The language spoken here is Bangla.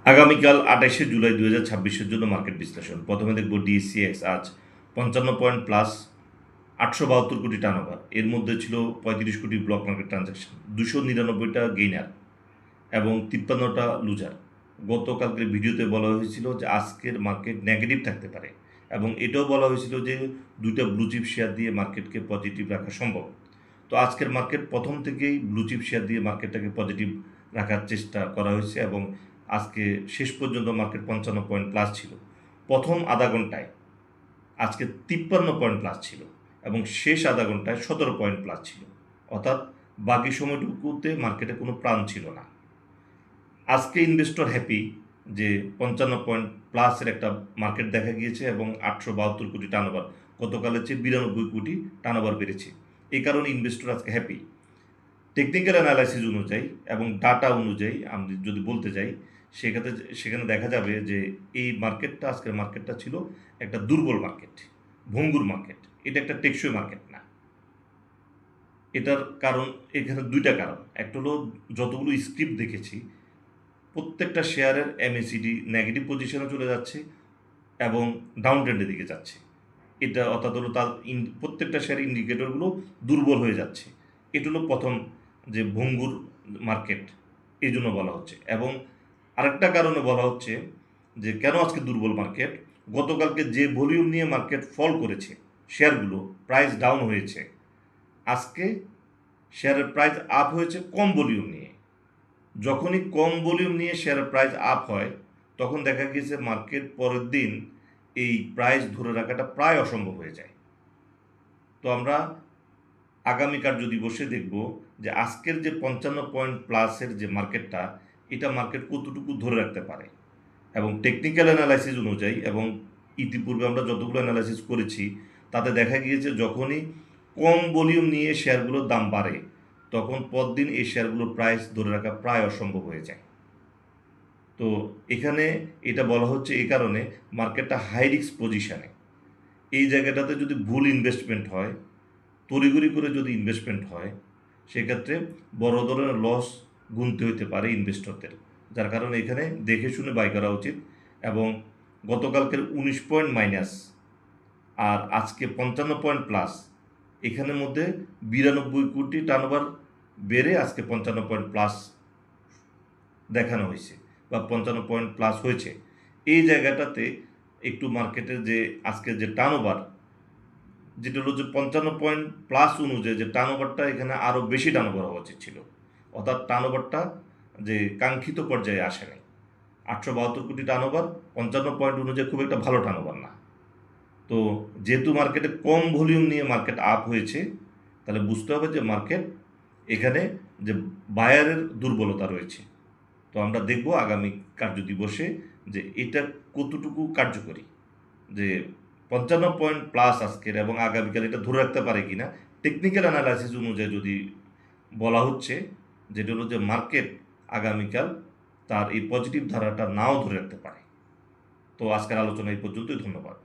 আগামীকাল ২৮শে জুলাই ২০২৬-এর জন্য মার্কেট বিশ্লেষণ। প্রথমে দেখব ডিএসসিএক্স আজ ৫৫ পয়েন্ট প্লাস, ৮৭২ কোটি টার্নওভার। এর মধ্যে ছিল ৩৫ কোটি ব্লক মার্কেট ট্রানজ্যাকশন, ২৯৯টা গেইনার এবং ৫৩টা লুজার। গতকালকের ভিডিওতে বলা হয়েছিল যে আজকের মার্কেট নেগেটিভ থাকতে পারে এবং এটাও বলা হয়েছিল যে দুইটা ব্লুচিপ শেয়ার দিয়ে মার্কেটকে পজিটিভ রাখা সম্ভব। তো আজকের মার্কেট প্রথম থেকেই ব্লুচিপ শেয়ার দিয়ে মার্কেটটাকে পজিটিভ রাখার চেষ্টা করা হয়েছে এবং আজকে শেষ পর্যন্ত মার্কেট ৫৫ পয়েন্ট প্লাস ছিল। প্রথম আধা ঘন্টায় আজকে ৫৩ পয়েন্ট প্লাস ছিল এবং শেষ আধা ঘন্টায় ১৭ পয়েন্ট প্লাস ছিল, অর্থাৎ বাকি সময়টুকুতে মার্কেটে কোনো প্রাণ ছিল না। আজকে ইনভেস্টর হ্যাপি যে ৫৫ পয়েন্ট প্লাসের একটা মার্কেট দেখা গিয়েছে এবং ৮৭২ কোটি টার্নওভার, গতকালের চেয়ে ৯২ কোটি টার্নওভার বেড়েছে। এই কারণে ইনভেস্টর আজকে হ্যাপি। টেকনিক্যাল অ্যানালাইসিস অনুযায়ী এবং ডাটা অনুযায়ী আমি যদি বলতে যাই, সেখানে দেখা যাবে যে এই মার্কেটটা, আজকের মার্কেটটা ছিল একটা দুর্বল মার্কেট, ভঙ্গুর মার্কেট। এটা একটা টেকসই মার্কেট না। এটার কারণ, এখানে দুইটা কারণ। একটা হলো যতগুলো স্ক্রিপ্ট দেখেছি প্রত্যেকটা শেয়ারের এমএসিডি নেগেটিভ পজিশনে চলে যাচ্ছে এবং ডাউন ট্রেন্ডের দিকে যাচ্ছে। এটা অর্থাৎ হলো তার প্রত্যেকটা শেয়ার ইন্ডিকেটরগুলো দুর্বল হয়ে যাচ্ছে। এটা হলো প্রথম যে ভঙ্গুর মার্কেট, এই জন্য বলা হচ্ছে। এবং আরেকটা কারণে বলা হচ্ছে যে কেন আজকে দুর্বল মার্কেট, গতকালকে যে ভলিউম নিয়ে মার্কেট ফল করেছে শেয়ারগুলো, প্রাইস ডাউন হয়েছে, আজকে শেয়ারের প্রাইস আপ হয়েছে কম ভলিউম নিয়ে। যখনই কম ভলিউম নিয়ে শেয়ারের প্রাইস আপ হয় তখন দেখা গিয়েছে মার্কেট পরের দিন এই প্রাইস ধরে রাখাটা প্রায় অসম্ভব হয়ে যায়। তো আমরা আগামীকাল যদি বসে দেখব যে আজকের যে ৫৫ পয়েন্ট প্লাসের যে মার্কেটটা, এটা মার্কেট কতটুকু ধরে রাখতে পারে। এবং টেকনিক্যাল অ্যানালাইসিস অনুযায়ী এবং ইতিপূর্বে আমরা যতগুলো অ্যানালাইসিস করেছি তাতে দেখা গিয়েছে যখনই কম ভলিউম নিয়ে শেয়ারগুলোর দাম বাড়ে তখন পরদিন এই শেয়ারগুলোর প্রাইস ধরে রাখা প্রায় অসম্ভব হয়ে যায়। তো এখানে এটা বলা হচ্ছে এই কারণে মার্কেটটা হাই রিস্ক পজিশানে। এই জায়গাটাতে যদি ভুল ইনভেস্টমেন্ট হয়, তড়িঘড়ি করে যদি ইনভেস্টমেন্ট হয়, সেক্ষেত্রে বড় ধরনের লস গুনতে হইতে পারে ইনভেস্টরদের। যার কারণে এখানে দেখে শুনে বাই করা উচিত। এবং গতকালকের ১৯ পয়েন্ট মাইনাস আর আজকে ৫৫ পয়েন্ট প্লাস, এখানের মধ্যে ৯২ কোটি টার্নওভার বেড়ে আজকে ৫৫ পয়েন্ট প্লাস দেখানো হয়েছে বা ৫৫ পয়েন্ট প্লাস হয়েছে। এই জায়গাটাতে একটু মার্কেটের যে আজকের যে টার্নওভার, যেটা হলো যে ৫৫ পয়েন্ট প্লাস অনুযায়ী যে টার্নওভারটা, এখানে আরও বেশি টার্নওভার হওয়া উচিত ছিল, অর্থাৎ টার্নওভারটা যে কাঙ্ক্ষিত পর্যায়ে আসে নাই। ৮৭২ কোটি টার্নওভার ৫৫ পয়েন্ট অনুযায়ী খুব একটা ভালো টার্নওভার না। তো যেহেতু মার্কেটে কম ভলিউম নিয়ে মার্কেট আপ হয়েছে, তাহলে বুঝতে হবে যে মার্কেট এখানে যে বায়ারের দুর্বলতা রয়েছে। তো আমরা দেখব আগামী কার্যদিবসে যে এটা কতটুকু কার্যকরী, যে ৫৫ পয়েন্ট প্লাস আজকের এবং আগামীকাল এটা ধরে রাখতে পারে কিনা। টেকনিক্যাল অ্যানালাইসিস অনুযায়ী যদি বলা হচ্ছে, যেটা হলো যে মার্কেট আগামীকাল তার এই পজিটিভ ধারাটা নাও ধরে রাখতে পারে। তো আজকের আলোচনা এই পর্যন্তই। ধন্যবাদ।